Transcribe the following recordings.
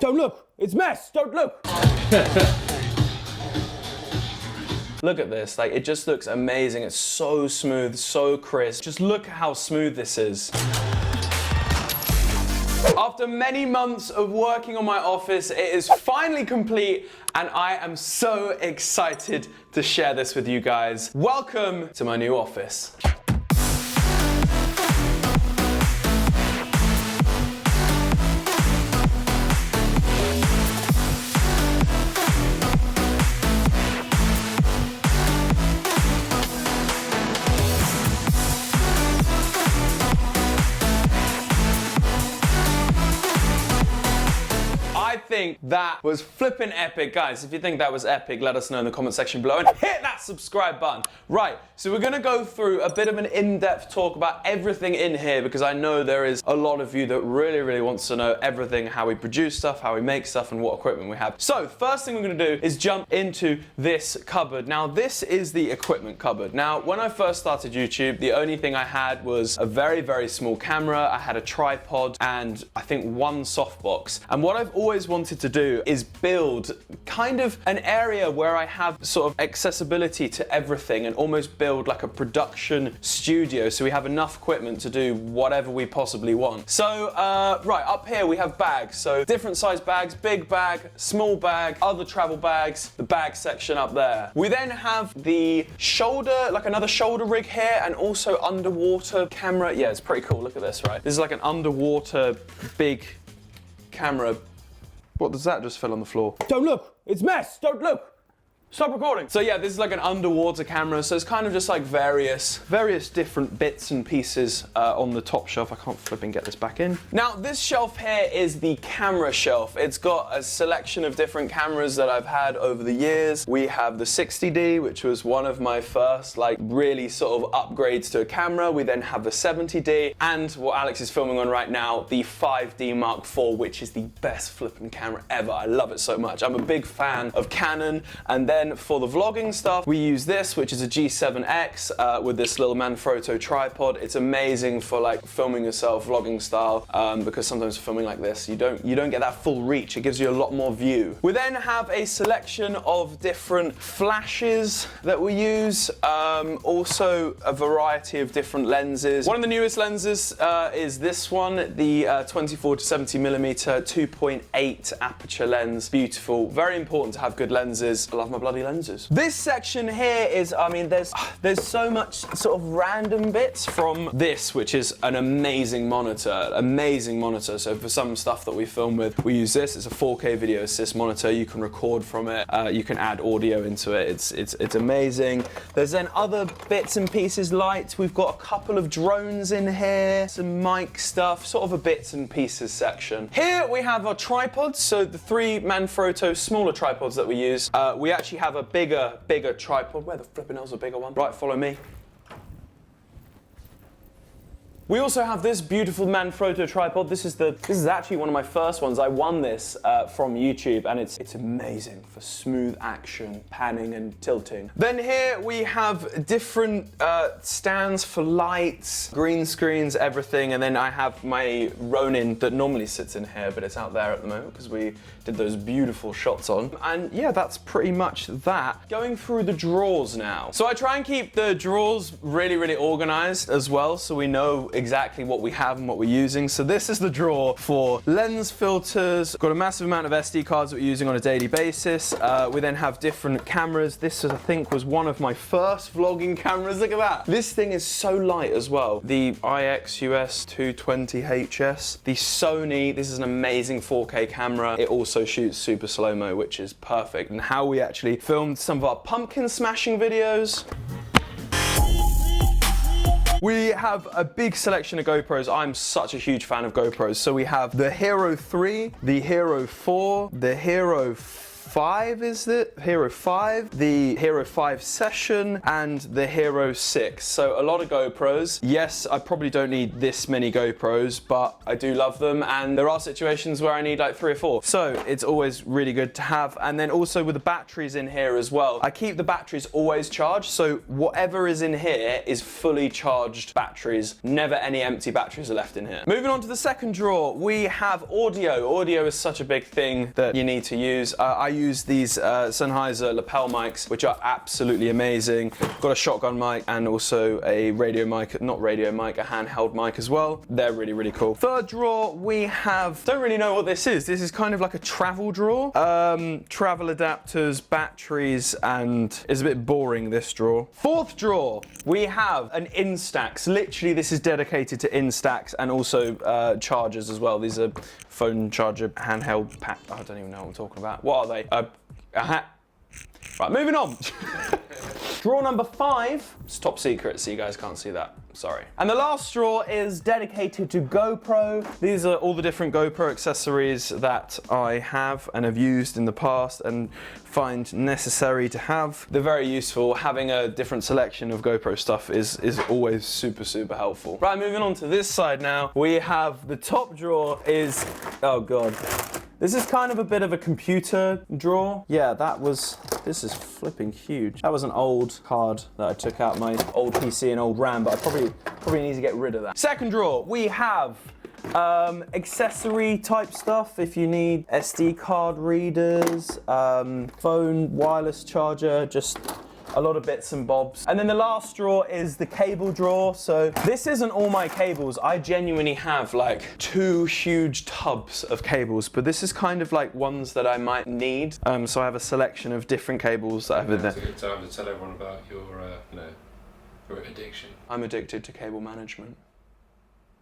Don't look, it's mess, don't look. Look at this, like it just looks amazing. It's so smooth, so crisp. Just look how smooth this is. After many months of working on my office, it is finally complete and I am so excited to share this with you guys. Welcome to my new office. I think that was flippin' epic. Guys, if you think that was epic, let us know in the comment section below and hit that subscribe button. Right, so we're gonna go through a bit of an in-depth talk about everything in here because I know there is a lot of you that really wants to know everything, how we produce stuff, how we make stuff, and what equipment we have. So, first thing we're gonna do is jump into this cupboard. Now, this is the equipment cupboard. Now, when I first started YouTube, the only thing I had was a very small camera, I had a tripod, and I think one softbox. And what I've always wanted to do is build kind of an area where I have sort of accessibility to everything and almost build like a production studio so we have enough equipment to do whatever we possibly want. So right up here we have bags, so different size bags, big bag, small bag, other travel bags, the bag section up there. We then have the shoulder, like another shoulder rig here, and also underwater camera. Yeah, it's pretty cool, look at this, right? This is like an underwater big camera. What does that just fell on the floor? Don't look, it's mess, don't look. Stop recording. So yeah, this is like an underwater camera, so it's kind of just like various different bits and pieces on the top shelf. I can't flip and get this back in. Now, this shelf here is the camera shelf. It's got a selection of different cameras that I've had over the years. We have the 60D, which was one of my first like really sort of upgrades to a camera. We then have the 70D, and what Alex is filming on right now, the 5D Mark IV, which is the best flipping camera ever. I love it so much. I'm a big fan of Canon, and then for the vlogging stuff, we use this, which is a G7X with this little Manfrotto Tripod. It's amazing for like filming yourself, vlogging style, because sometimes filming like this, you don't get that full reach. It gives you a lot more view. We then have a selection of different flashes that we use, also a variety of different lenses. One of the newest lenses is this one, the 24 to 70mm 2.8 aperture lens. Beautiful, very important to have good lenses. I love my bloody lenses. This section here is, I mean, there's so much sort of random bits from this, which is an amazing monitor. So for some stuff that we film with, we use this. It's a 4K video assist monitor. You can record from it. You can add audio into it. It's amazing. There's then other bits and pieces, lights. We've got a couple of drones in here, some mic stuff, sort of a bits and pieces section. Here we have our tripods. So the 3 Manfrotto smaller tripods that we use. We actually have a bigger tripod. Where the flipping hell's a bigger one? Right, follow me. We also have this beautiful Manfrotto tripod. This is actually one of my first ones. I won this from YouTube, and it's amazing for smooth action, panning and tilting. Then here we have different stands for lights, green screens, everything, and then I have my Ronin that normally sits in here, but it's out there at the moment because we did those beautiful shots on. And yeah, that's pretty much that. Going through the drawers now. So I try and keep the drawers really organized as well, so we know exactly what we have and what we're using. So this is the drawer for lens filters. Got a massive amount of SD cards that we're using on a daily basis. We then have different cameras. This I think was one of my first vlogging cameras. Look at that. This thing is so light as well. The IX-US 220HS. The Sony, this is an amazing 4K camera. It also shoots super slow-mo, which is perfect. And how we actually filmed some of our pumpkin smashing videos. We have a big selection of GoPros. I'm such a huge fan of GoPros. So we have the Hero 3, the Hero 4, the Hero 5, 5 is it? Hero 5, the Hero 5 Session, and the Hero 6. So a lot of GoPros. Yes, I probably don't need this many GoPros, but I do love them, and there are situations where I need like 3 or 4. So it's always really good to have. And then also with the batteries in here as well, I keep the batteries always charged, so whatever is in here is fully charged batteries. Never any empty batteries are left in here. Moving on to the second drawer, we have audio. Audio is such a big thing that you need to use. I use these Sennheiser lapel mics, which are absolutely amazing. Got a shotgun mic and also a radio mic, not radio mic, a handheld mic as well. They're really, really cool. Third drawer, we have, don't really know what this is. This is kind of like a travel drawer. Travel adapters, batteries, and it's a bit boring, this drawer. Fourth drawer, we have an Instax. Literally, this is dedicated to Instax and also chargers as well. These are phone charger, handheld pack. I don't even know what I'm talking about. What are they? Right, moving on. Drawer number 5, it's top secret, so you guys can't see that. Sorry. And the last drawer is dedicated to GoPro. These are all the different GoPro accessories that I have and have used in the past and find necessary to have. They're very useful. Having a different selection of GoPro stuff is always super, super helpful. Right, moving on to this side now. We have the top drawer is, oh God. This is kind of a bit of a computer drawer. Yeah, this is flipping huge. That was an old card that I took out my old PC and old RAM, but I probably need to get rid of that. Second drawer, we have accessory type stuff if you need SD card readers, phone, wireless charger, just a lot of bits and bobs. And then the last drawer is the cable drawer. So this isn't all my cables. I genuinely have like 2 huge tubs of cables, but this is kind of like ones that I might need. So I have a selection of different cables that I have in there. It's a good time to tell everyone about your, your addiction. I'm addicted to cable management.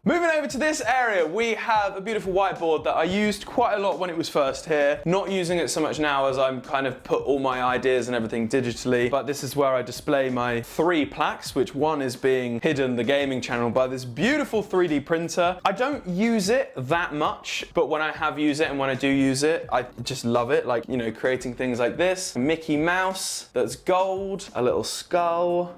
Moving over to this area, we have a beautiful whiteboard that I used quite a lot when it was first here. Not using it so much now as I'm kind of put all my ideas and everything digitally, but this is where I display my 3 plaques, which one is being hidden, the gaming channel, by this beautiful 3D printer. I don't use it that much, but when I have used it and when I do use it, I just love it. Like, you know, creating things like this. A Mickey Mouse that's gold, a little skull.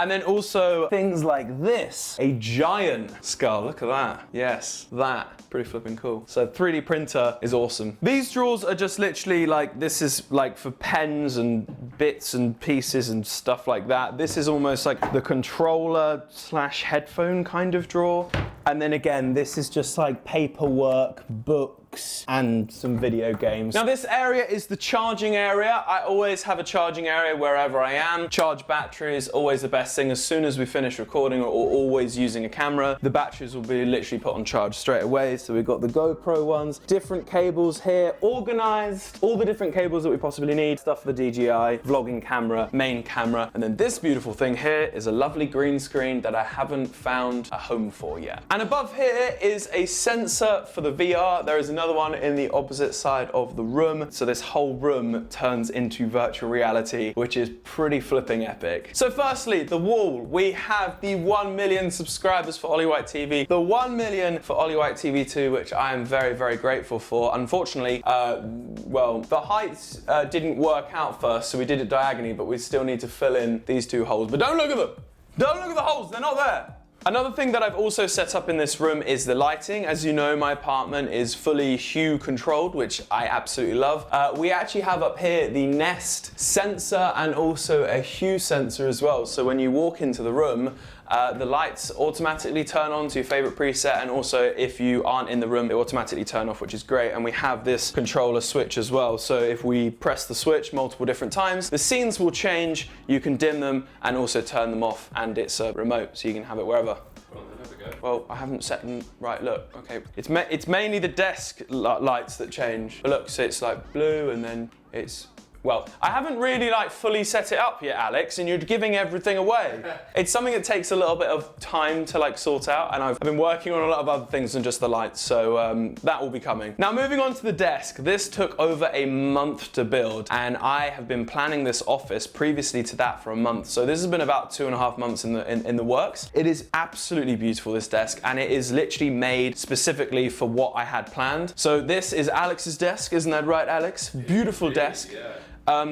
And then also things like this, a giant skull, look at that. Yes, that, pretty flipping cool. So 3D printer is awesome. These drawers are just literally like, this is like for pens and bits and pieces and stuff like that. This is almost like the controller / headphone kind of drawer. And then again, this is just like paperwork, books, and some video games. Now this area is the charging area. I always have a charging area wherever I am. Charge batteries, always the best thing. As soon as we finish recording or always using a camera, the batteries will be literally put on charge straight away. So we've got the GoPro ones, different cables here, organized, all the different cables that we possibly need. Stuff for the DJI, vlogging camera, main camera. And then this beautiful thing here is a lovely green screen that I haven't found a home for yet. And above here is a sensor for the VR. There is another one in the opposite side of the room. So this whole room turns into virtual reality, which is pretty flipping epic. So firstly, the wall. We have the 1 million subscribers for Ollie White TV, the 1 million for Ollie White TV 2, which I am very, very grateful for. Unfortunately, well, the heights didn't work out first, so we did it diagonally, but we still need to fill in these 2 holes. But don't look at them. Don't look at the holes, they're not there. Another thing that I've also set up in this room is the lighting. As you know, my apartment is fully hue controlled, which I absolutely love. We actually have up here the Nest sensor and also a hue sensor as well. So when you walk into the room, the lights automatically turn on to your favorite preset, and also if you aren't in the room, they automatically turn off, which is great. And we have this controller switch as well. So if we press the switch multiple different times, the scenes will change, you can dim them and also turn them off, and it's a remote, so you can have it wherever. Well, there we go. Well, I haven't set them right, look, okay. It's mainly the desk lights that change. But look, so it's like blue and then it's, Well, I haven't really like fully set it up yet, Alex, and you're giving everything away. It's something that takes a little bit of time to like sort out, and I've been working on a lot of other things than just the lights, so that will be coming. Now, moving on to the desk. This took over a month to build, and I have been planning this office previously to that for a month. So this has been about 2.5 months in the works. It is absolutely beautiful, this desk, and it is literally made specifically for what I had planned. So this is Alex's desk, isn't that right, Alex? Beautiful desk. Yeah.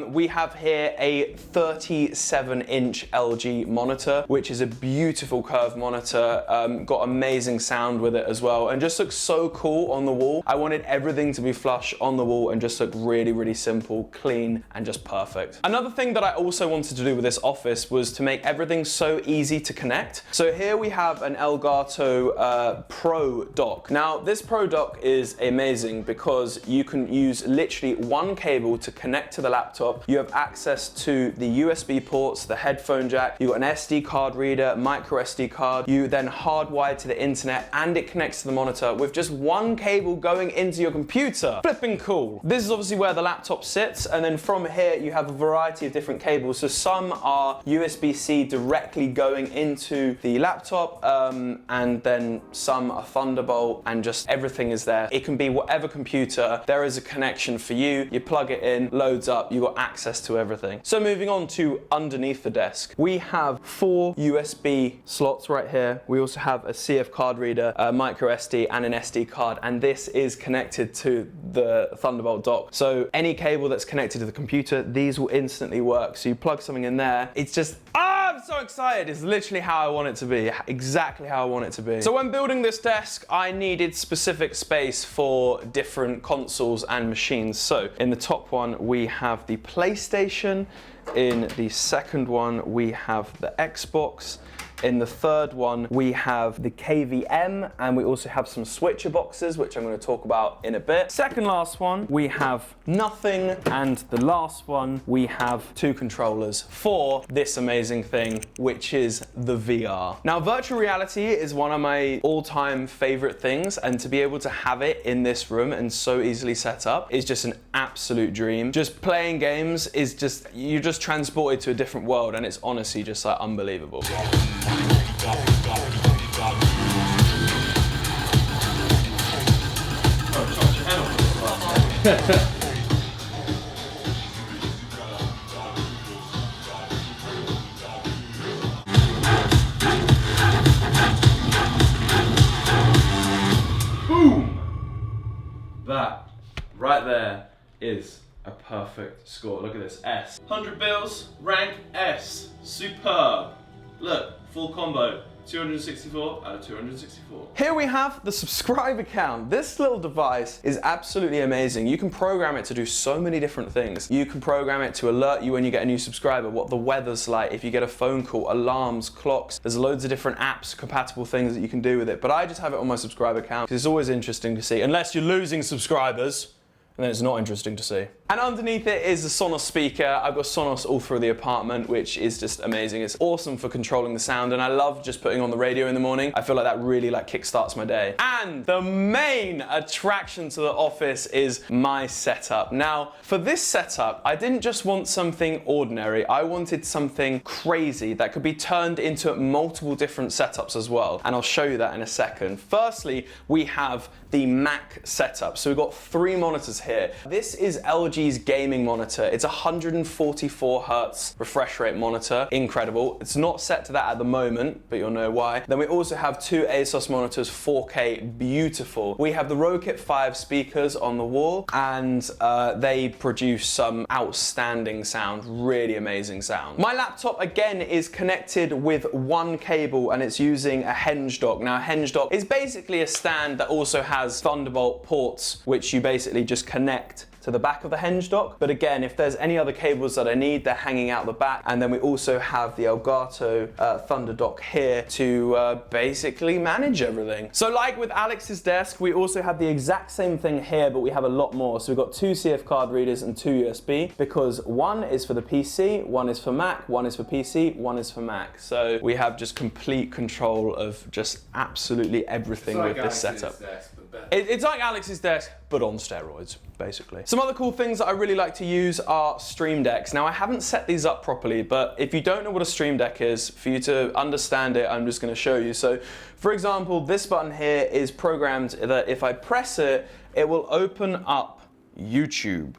We have here a 37-inch LG monitor, which is a beautiful curved monitor, got amazing sound with it as well, and just looks so cool on the wall. I wanted everything to be flush on the wall and just look really, really simple, clean, and just perfect. Another thing that I also wanted to do with this office was to make everything so easy to connect. So here we have an Elgato Pro Dock. Now, this Pro Dock is amazing because you can use literally one cable to connect to the laptop. You have access to the USB ports, the headphone jack, you've got an SD card reader, micro SD card, you then hardwire to the internet, and it connects to the monitor with just one cable going into your computer. Flipping cool. This is obviously where the laptop sits, and then from here you have a variety of different cables. So some are USB-C directly going into the laptop, and then some are Thunderbolt, and just everything is there. It can be whatever computer, there is a connection for you. You plug it in, loads up, you've got access to everything. So moving on to underneath the desk, we have 4 USB slots right here. We also have a CF card reader, a micro SD, and an SD card, and this is connected to the Thunderbolt dock. So any cable that's connected to the computer, these will instantly work. So you plug something in there, it's just, I'm so excited. It's literally how I want it to be, exactly how I want it to be. So when building this desk, I needed specific space for different consoles and machines. So in the top one, we have the PlayStation. In the second one, we have the Xbox. In the third one, we have the KVM, and we also have some switcher boxes, which I'm going to talk about in a bit. Second last one, we have nothing, and the last one, we have 2 controllers for this amazing thing, which is the VR. Now, virtual reality is one of my all-time favorite things, and to be able to have it in this room and so easily set up is just an absolute dream. Just playing games is just, you're just transported to a different world, and it's honestly just like unbelievable. Boom! That right there is a perfect score. Look at this, S. 100 bills, rank S. Superb. Look, full combo. 264 out of 264. Here we have the subscriber count. This little device is absolutely amazing. You can program it to do so many different things. You can program it to alert you when you get a new subscriber, what the weather's like, if you get a phone call, alarms, clocks. There's loads of different apps, compatible things that you can do with it. But I just have it on my subscriber count because it's always interesting to see. Unless you're losing subscribers, and then it's not interesting to see. And underneath it is a Sonos speaker. I've got Sonos all through the apartment, which is just amazing. It's awesome for controlling the sound, and I love just putting on the radio in the morning. I feel like that really like kickstarts my day. And the main attraction to the office is my setup. Now, for this setup, I didn't just want something ordinary. I wanted something crazy that could be turned into multiple different setups as well. And I'll show you that in a second. Firstly, we have the Mac setup. So we've got 3 monitors here. This is LG's gaming monitor. It's a 144 Hertz refresh rate monitor. Incredible. It's not set to that at the moment, but you'll know why. Then we also have 2 ASUS monitors, 4K, beautiful. We have the Rokit 5 speakers on the wall, and they produce some outstanding sound, really amazing sound. My laptop, again, is connected with one cable, and it's using a hinge dock. Now, a hinge dock is basically a stand that also has Thunderbolt ports, which you basically just connect to the back of the hinge dock. But again, if there's any other cables that I need, they're hanging out the back. And then we also have the Elgato Thunder dock here to basically manage everything. So like with Alex's desk, we also have the exact same thing here, but we have a lot more. So we've got 2 CF card readers and 2 USB, because one is for the PC, one is for Mac, one is for PC, one is for Mac. So we have just complete control of just absolutely everything with this setup. best. It's like Alex's desk, but on steroids, basically. Some other cool things that I really like to use are Stream Decks. Now, I haven't set these up properly, but if you don't know what a Stream Deck is, for you to understand it, I'm just gonna show you. So, for example, this button here is programmed that if I press it, it will open up YouTube.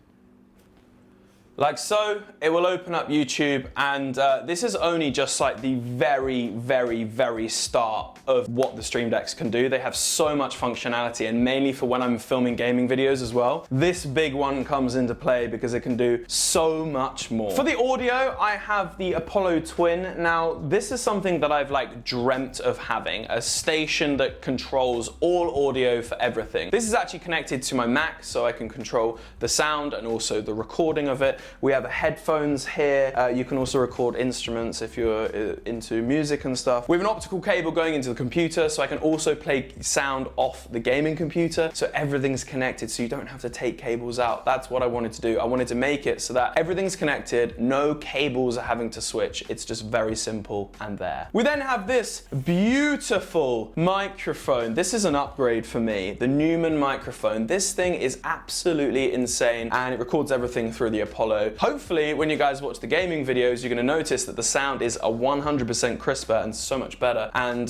Like so, it will open up YouTube, and this is only just like the very, very, very start of what the Stream Decks can do. They have so much functionality, and mainly for when I'm filming gaming videos as well. This big one comes into play because it can do so much more. For the audio, I have the Apollo Twin. Now, this is something that I've like dreamt of having, a station that controls all audio for everything. This is actually connected to my Mac, so I can control the sound and also the recording of it. We have headphones here. You can also record instruments if you're into music and stuff. We have an optical cable going into the computer, so I can also play sound off the gaming computer. So everything's connected, so you don't have to take cables out. That's what I wanted to do. I wanted to make it so that everything's connected, no cables are having to switch. It's just very simple and there. We then have this beautiful microphone. This is an upgrade for me, the Neumann microphone. This thing is absolutely insane, and it records everything through the Apollo. Hopefully, when you guys watch the gaming videos, you're gonna notice that the sound is a 100% crisper and so much better. And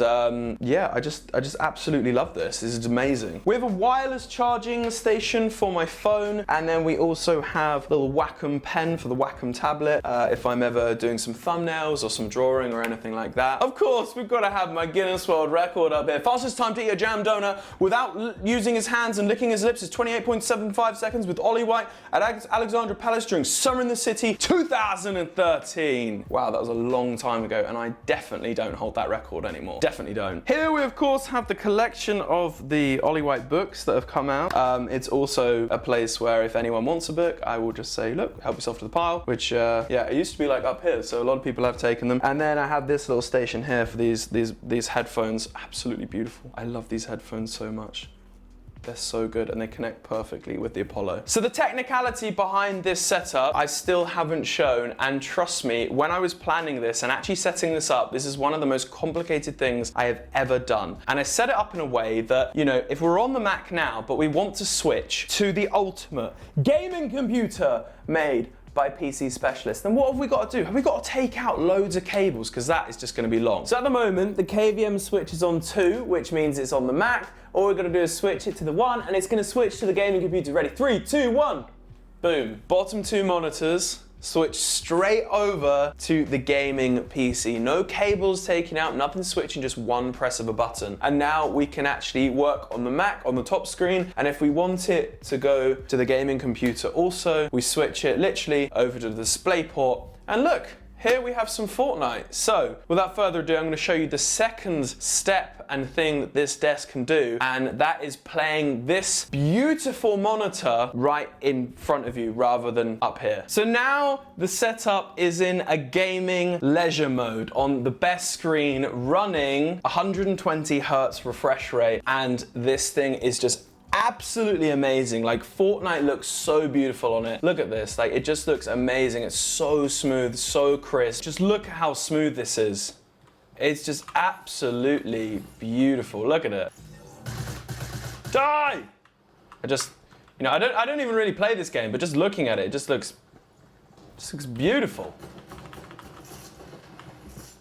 yeah, I just absolutely love this. This is amazing. We have a wireless charging station for my phone, and then we also have a little Wacom pen for the Wacom tablet, if I'm ever doing some thumbnails or some drawing or anything like that. Of course, we've gotta have my Guinness World Record up here. Fastest time to eat a jam donut without using his hands and licking his lips is 28.75 seconds with Ollie White at Alexandra Palace during Summer in the City 2013. Wow, that was a long time ago, and I definitely don't hold that record anymore. Definitely don't. Here we of course have the collection of the Ollie White books that have come out. It's also a place where if anyone wants a book, I will just say, look, help yourself to the pile, which yeah, it used to be like up here, so a lot of people have taken them. And then I have this little station here for these headphones. Absolutely beautiful. I love these headphones so much. They're so good, and they connect perfectly with the Apollo. So the technicality behind this setup, I still haven't shown, and trust me, when I was planning this and actually setting this up, this is one of the most complicated things I have ever done. And I set it up in a way that, you know, if we're on the Mac now, but we want to switch to the ultimate gaming computer made by PC specialists, then what have we got to do? Have we got to take out loads of cables? Because that is just going to be long. So at the moment, the KVM switch is on 2, which means it's on the Mac. All we're going to do is switch it to the 1, and it's going to switch to the gaming computer. Ready? 3, 2, 1. Boom. Bottom 2 monitors switch straight over to the gaming PC. No cables taken out, nothing switching, just one press of a button. And now we can actually work on the Mac on the top screen, and if we want it to go to the gaming computer also, we switch it literally over to the DisplayPort, and look, here we have some Fortnite. So, without further ado, I'm going to show you the second step and thing that this desk can do, and that is playing this beautiful monitor right in front of you rather than up here. So now the setup is in a gaming leisure mode on the best screen, running 120 Hz refresh rate, and this thing is just absolutely amazing. Like, Fortnite looks so beautiful on it. Look at this, like, it just looks amazing. It's so smooth, so crisp. Just look at how smooth this is. It's just absolutely beautiful. Look at it. Die! I just, you know, I don't even really play this game, but just looking at it, it just looks beautiful.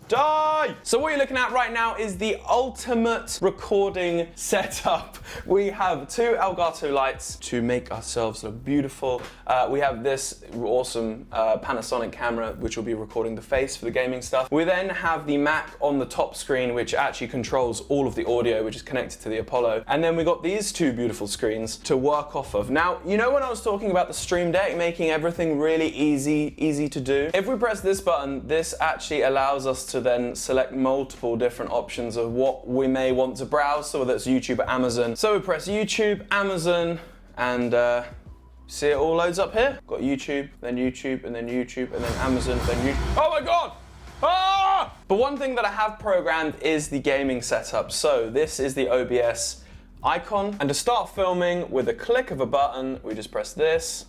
Die! So what you're looking at right now is the ultimate recording setup. We have 2 Elgato lights to make ourselves look beautiful. We have this awesome Panasonic camera, which will be recording the face for the gaming stuff. We then have the Mac on the top screen, which actually controls all of the audio, which is connected to the Apollo. And then we got these 2 beautiful screens to work off of. Now, you know when I was talking about the Stream Deck making everything really easy to do? If we press this button, this actually allows us to then select multiple different options of what we may want to browse, so whether it's YouTube or Amazon. So we press YouTube, Amazon, and see it all loads up here. Got YouTube, and then YouTube, and then YouTube, and then Amazon, then YouTube. Oh my God! Ah! But one thing that I have programmed is the gaming setup. So this is the OBS icon, and to start filming with a click of a button, we just press this.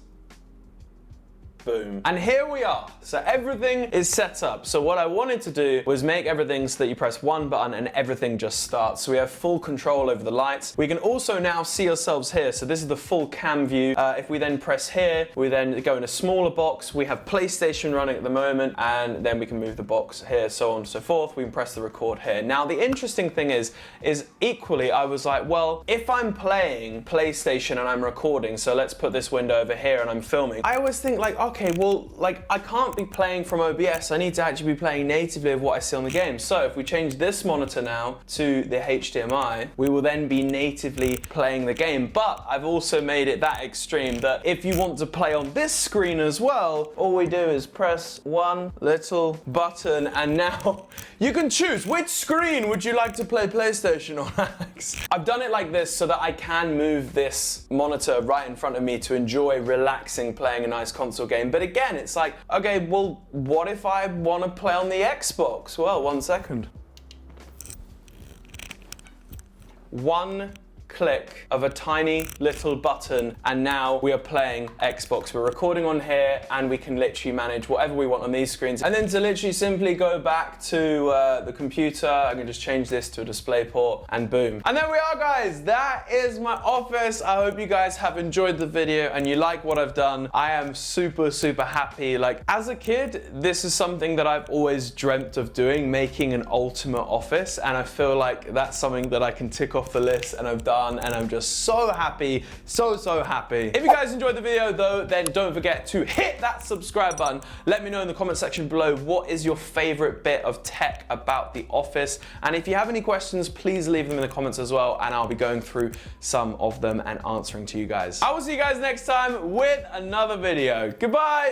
boom. And here we are. So everything is set up. So what I wanted to do was make everything so that you press one button and everything just starts. So we have full control over the lights. We can also now see ourselves here. So this is the full cam view. If we then press here, we then go in a smaller box. We have PlayStation running at the moment, and then we can move the box here, so on and so forth. We can press the record here. Now the interesting thing is equally I was like, well, if I'm playing PlayStation and I'm recording, so let's put this window over here and I'm filming, I always think like, okay, well, like I can't be playing from OBS. I need to actually be playing natively of what I see on the game. So if we change this monitor now to the HDMI, we will then be natively playing the game. But I've also made it that extreme that if you want to play on this screen as well, all we do is press one little button and now you can choose which screen would you like to play PlayStation on, Alex. I've done it like this so that I can move this monitor right in front of me to enjoy relaxing playing a nice console game. But again, it's like, okay, well, what if I want to play on the Xbox? Well, 1 second. One click of a tiny little button and now we are playing Xbox. We're recording on here and we can literally manage whatever we want on these screens. And then to literally simply go back to the computer, I can just change this to a display port and boom. And there we are, guys. That is my office. I hope you guys have enjoyed the video and you like what I've done. I am super, super happy. Like as a kid, this is something that I've always dreamt of doing, making an ultimate office. And I feel like that's something that I can tick off the list and I've done. And I'm just so happy, so happy. If you guys enjoyed the video though, then don't forget to hit that subscribe button. Let me know in the comment section below what is your favorite bit of tech about the office. And if you have any questions, please leave them in the comments as well, and I'll be going through some of them and answering to you guys. I will see you guys next time with another video. Goodbye.